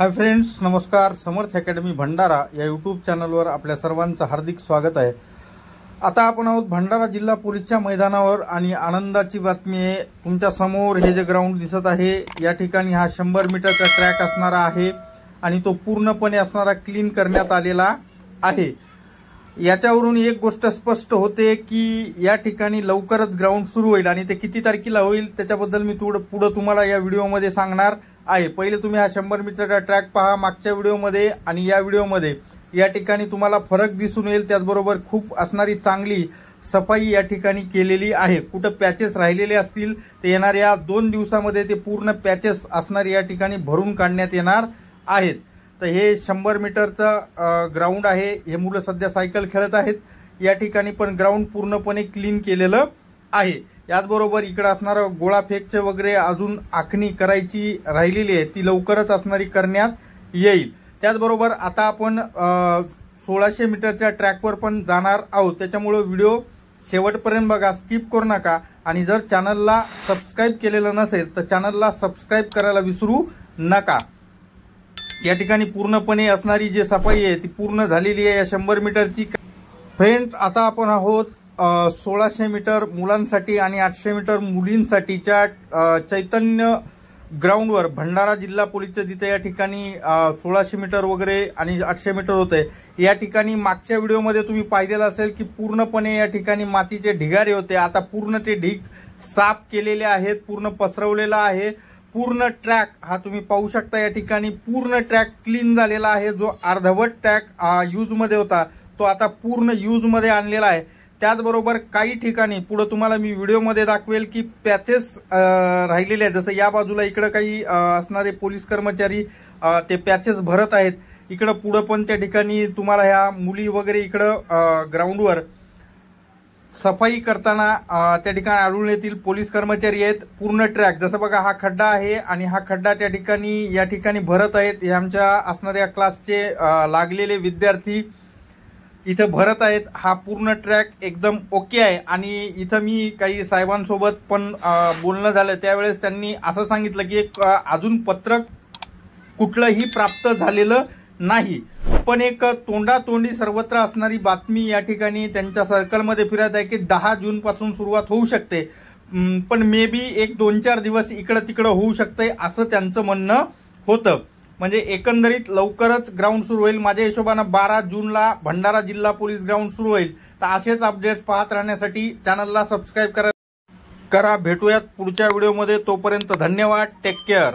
Hi friends, नमस्कार। समर्थ academy Bhandara या YouTube चॅनलवर आपल्या सर्वांचं हार्दिक स्वागत आहे। आता आपण आहोत भंडारा जिल्हा पोलीसच्या मैदानावर आणि आनंदाची बातमी आहे। तुमच्या समोर हे जे ग्राउंड दिसत आहे या ठिकाणी हा 100 मीटरचा ट्रॅक असणार आहे आणि तो पूर्णपणे असणारा क्लीन करण्यात आलेला आहे। याच्यावरून एक गोष्ट स्पष्ट होते की या ठिकाणी लवकरच ग्राउंड सुरू होईल आणि ते किती तारखेला होईल त्याच्याबद्दल मी पुढे तुम्हाला या व्हिडिओमध्ये सांगणार आहे। पहिले तुम्ही हा 100 मीटरचा ट्रॅक पहा मागच्या व्हिडिओमध्ये आणि या व्हिडिओमध्ये या ठिकाणी तुम्हाला फरक दिसून येईल। त्याचबरोबर खूप असणारी चांगली सफाई या ठिकाणी केलेली आहे। कुठे पॅचेस राहिलेले असतील ते येणाऱ्या 2 दिवसामध्ये ते पूर्ण पॅचेस असणारी या ठिकाणी भरून काढण्यात येणार आहेत। तर हे 100 मीटरचा ग्राउंड आहे। हे मुलं सध्या सायकल खेळत आहेत। या ठिकाणी पण ग्राउंड पूर्णपणे क्लीन केलेलं आहे। याचबरोबर इकडे असणारा गोळा फेकचे वगैरे अजून आखणी करायची राहिलेली आहे, ती लवकरच असणारी करण्यात येईल। त्याचबरोबर आता आपण 1600 मीटरच्या ट्रॅकवर पण जाणार आहोत। त्याच्यामुळे व्हिडिओ शेवटपर्यंत बघा, स्किप करू नका। आणि जर चॅनलला सबस्क्राइब केलेलं नसेल तर चॅनलला सबस्क्राइब करायला विसरू नका। या ठिकाणी पूर्णपणे असणारी जी सफाई आहे ती पूर्ण झालेली आहे या 100 मीटरची। फ्रेंड्स, आता आपण आहोत 1600 मीटर मुलांसाठी आणि 800 मीटर मुलींसाठीच्या चैतन्य ग्राउंडवर भंडारा जिल्हा पोलीसच्या जिथे या ठिकाणी 1600 मीटर वगैरे आणि 800 मीटर होते। या ठिकाणी मागच्या व्हिडिओमध्ये तुम्ही पाहिलेलं असेल की पूर्णपणे या ठिकाणी मातीचे ढिगारे होते। आता पूर्ण ते ढीग साफ केलेले आहेत, पूर्ण पसरवलेला आहे। पूर्ण ट्रॅक हा तुम्ही पाहू शकता, या ठिकाणी पूर्ण ट्रॅक क्लीन झालेला आहे। जो अर्धवट ट्रॅक यूज मध्ये होता तो आता पूर्ण यूज मध्ये आणलेला आहे। त्याचबरोबर काही ठिकाणी पुढे तुम्हाला मी व्हिडिओमध्ये दाखवेल की पॅचेस राहिलेले आहेत। जसं या बाजूला इकडे काही असणारे पोलीस कर्मचारी ते पॅचेस भरत आहेत। इकडे पुढे पण त्या ठिकाणी तुम्हाला ह्या मुली वगैरे इकडे ग्राउंडवर सफाई करताना त्या ठिकाणी आढळून येतील। पोलीस कर्मचारी आहेत। पूर्ण ट्रॅक जसं बघा हा खड्डा आहे आणि हा खड्डा त्या ठिकाणी या ठिकाणी भरत आहेत। हे आमच्या असणाऱ्या क्लासचे लागलेले विद्यार्थी इथे भरत आहेत। हा पूर्ण ट्रॅक एकदम ओके आहे। आणि इथं मी काही साहेबांसोबत पण बोलणं झालं, त्यावेळेस त्यांनी असं सांगितलं की एक अजून पत्रक कुठलंही प्राप्त झालेलं नाही, पण एक तोंडातोंडी सर्वत्र असणारी बातमी या ठिकाणी त्यांच्या सर्कलमध्ये फिरत आहे की 10 जून पासून सुरुवात होऊ शकते, पण मे बी एक 2-4 दिवस इकडं तिकडं होऊ शकते असं त्यांचं म्हणणं होतं। म्हणजे एकंदरीत लवकरच ग्राउंड सुरू होईल। माझ्या हिशोबानं 12 जूनला भंडारा जिल्हा पोलीस ग्राउंड सुरू होईल। तर असेच अपडेट्स पाहत राहण्यासाठी चॅनलला सबस्क्राइब करा। भेटूयात पुढच्या व्हिडिओमध्ये, तोपर्यंत धन्यवाद, टेक केअर।